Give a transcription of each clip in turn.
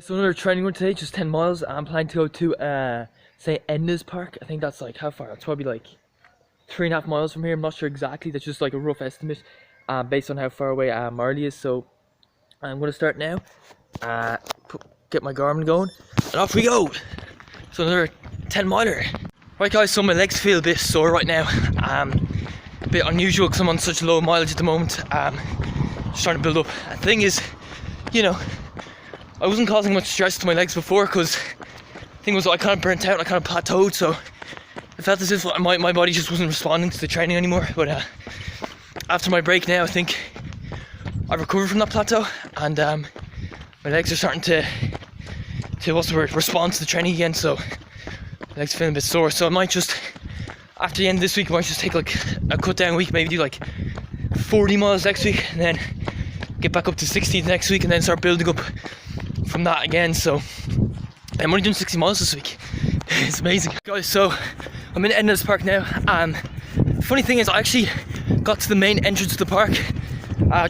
So another training run today, just 10 miles. I'm planning to go to say Ednas Park. I think that's like how far? It's probably like 3.5 miles from here. I'm not sure exactly. That's just like a rough estimate based on how far away Marley is. So I'm gonna start now. Get my Garmin going, and off we go. So another 10 miler. Right guys, so my legs feel a bit sore right now. A bit unusual because I'm on such low mileage at the moment. Just trying to build up. The thing is, you know, I wasn't causing much stress to my legs before because the thing was I kind of burnt out, I kind of plateaued, so I felt as if my body just wasn't responding to the training anymore. But after my break now, I think I've recovered from that plateau, and my legs are starting to what's the word, respond to the training again, so my legs are feeling a bit sore. So I might just, after the end of this week, I might just take like a cut down week, maybe do like 40 miles next week, and then get back up to 60 next week, and then start building up from that again. So I'm only doing 60 miles this week. It's amazing, guys. So I'm in Ednas Park now. Funny thing is, I actually got to the main entrance of the park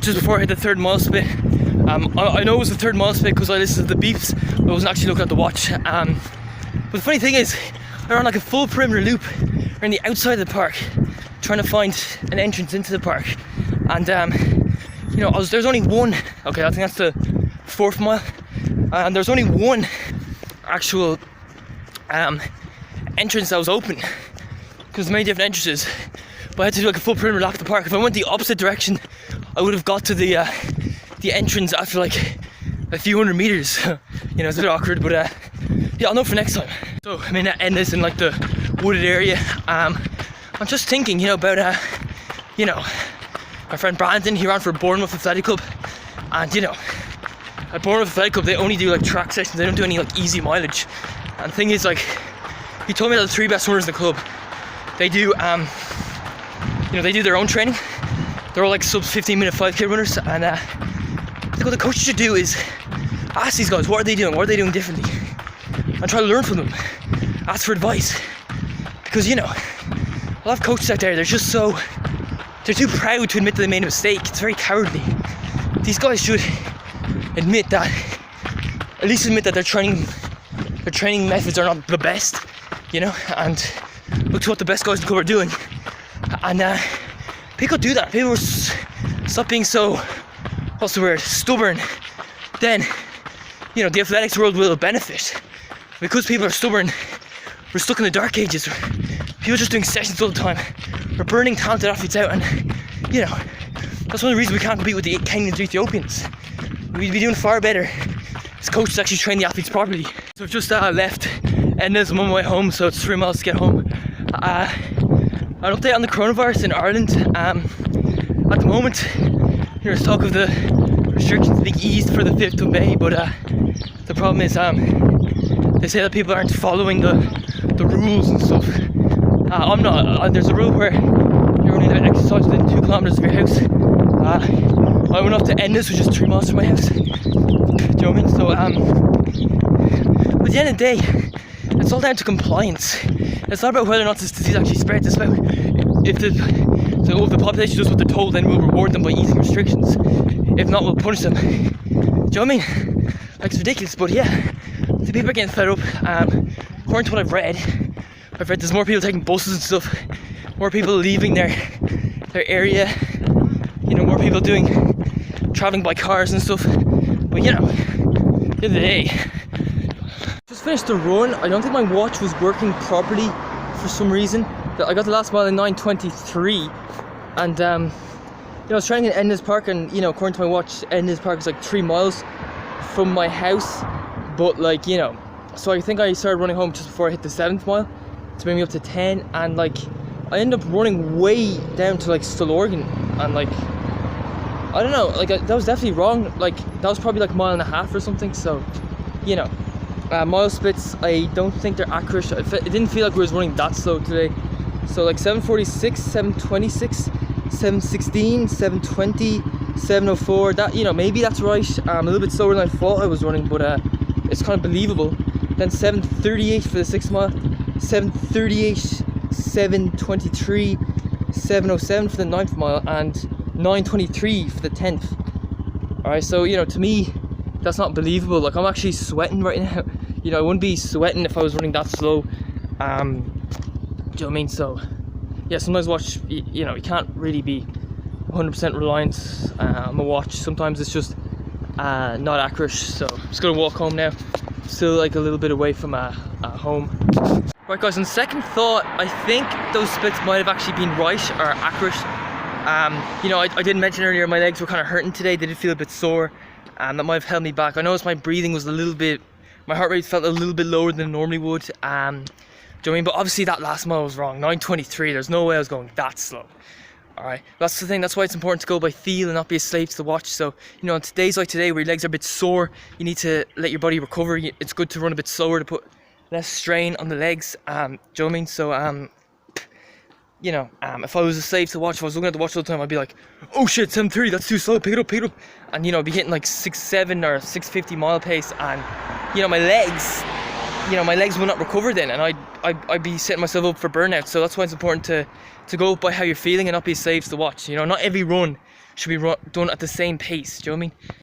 just before I hit the third mile split. I know it was the third mile split because I listened to the beeps, but I wasn't actually looking at the watch. But the funny thing is, I ran like a full perimeter loop around the outside of the park, trying to find an entrance into the park. And you know, there's only one. Okay, I think that's the fourth mile. And there's only one actual entrance that was open, because there's many different entrances. But I had to do like a full perimeter lap of the park. If I went the opposite direction, I would have got to the entrance after like a few hundred meters. You know, it's a bit awkward, but yeah, I'll know for next time. So I'm in Ednas in like the wooded area. I'm just thinking, you know, about you know, my friend Brandon. He ran for Bournemouth Athletic Club, and you know, at Bournemouth Athletic Club they only do like track sessions. They don't do any like easy mileage. And the thing is, like, he told me that the three best runners in the club, they do you know, they do their own training. They're all like sub 15-minute 5k runners, and I think what the coaches should do is ask these guys, what are they doing? What are they doing differently? And try to learn from them. Ask for advice. Because, you know, a lot of coaches out there, they're just so, they're too proud to admit that they made a mistake. It's very cowardly. These guys should admit that, at least admit that their training methods are not the best, you know, and look to what the best guys in the club are doing. And people do that. People stop being so, what's the word, stubborn. Then, you know, the athletics world will benefit. Because people are stubborn, we're stuck in the dark ages. People are just doing sessions all the time. We're burning talented athletes out, and you know, that's one of the reasons we can't compete with the Kenyans or Ethiopians. We'd be doing far better as coaches actually train the athletes properly. So I've just left Ednas. I'm on my way home, so it's 3 miles to get home. An update on the coronavirus in Ireland. At the moment, there's talk of the restrictions being eased for the 5th of May, but the problem is they say that people aren't following the rules and stuff. I'm not. There's a rule where you're only allowed to exercise within 2 kilometers of your house. I went up to Ednas, which is 3 miles from my house. Do you know what I mean? So but at the end of the day, it's all down to compliance. It's not about whether or not this disease actually spreads. It's about if the population does what they're told, then we'll reward them by easing restrictions. If not, we'll punish them. Do you know what I mean? Like, it's ridiculous, but yeah, the people are getting fed up. According to what I've read there's more people taking buses and stuff, more people leaving their area, you know, more people traveling by cars and stuff. But you know, at the end of the day, just finished the run. I don't think my watch was working properly for some reason. I got the last mile in 9:23, and you know, I was training in Ednas Park, and you know, according to my watch, Ednas Park is like 3 miles from my house. But like, you know, so I think I started running home just before I hit the 7th mile to bring me up to 10, and like I ended up running way down to like Stillorgan, and like I don't know, like that was definitely wrong. Like that was probably like 1.5 miles or something. So you know, mile splits, I don't think they're accurate. It didn't feel like we was running that slow today. So like 7:46, 7:26, 7:16, 7:20, 7:04. That, you know, maybe that's right. A little bit slower than I thought I was running, but it's kind of believable. Then 7:38 for the 6 mile, 7:38, 7:23, 7:07 for the 9th mile, and 9:23 for the 10th. Alright, so you know, to me that's not believable. Like, I'm actually sweating right now. You know, I wouldn't be sweating if I was running that slow. Do you know what I mean? So yeah, sometimes watch, you know, you can't really be 100% reliant on the watch. Sometimes it's just not accurate. So I'm just gonna walk home now. Still like a little bit away from home. Right guys, on second thought, I think those splits might have actually been right or accurate. You know, I did mention earlier my legs were kind of hurting today. They did feel a bit sore, and that might have held me back. I noticed my breathing was a little bit, my heart rate felt a little bit lower than it normally would. Do you know what I mean? But obviously that last mile was wrong. 9:23, there's no way I was going that slow. Alright, that's the thing. That's why it's important to go by feel and not be a slave to the watch. So, you know, on days like today where your legs are a bit sore, you need to let your body recover. It's good to run a bit slower to put less strain on the legs. Do you know what I mean? So, you know, if I was a slave to the watch, if I was looking at the watch all the time, I'd be like, oh shit, 7:30, that's too slow, pick it up. And, you know, I'd be hitting like 6.7 or 6.50 mile pace, and, you know, my legs will not recover then, and I'd be setting myself up for burnout. So that's why it's important to go by how you're feeling and not be a slave to the watch. You know, not every run should be done at the same pace. Do you know what I mean?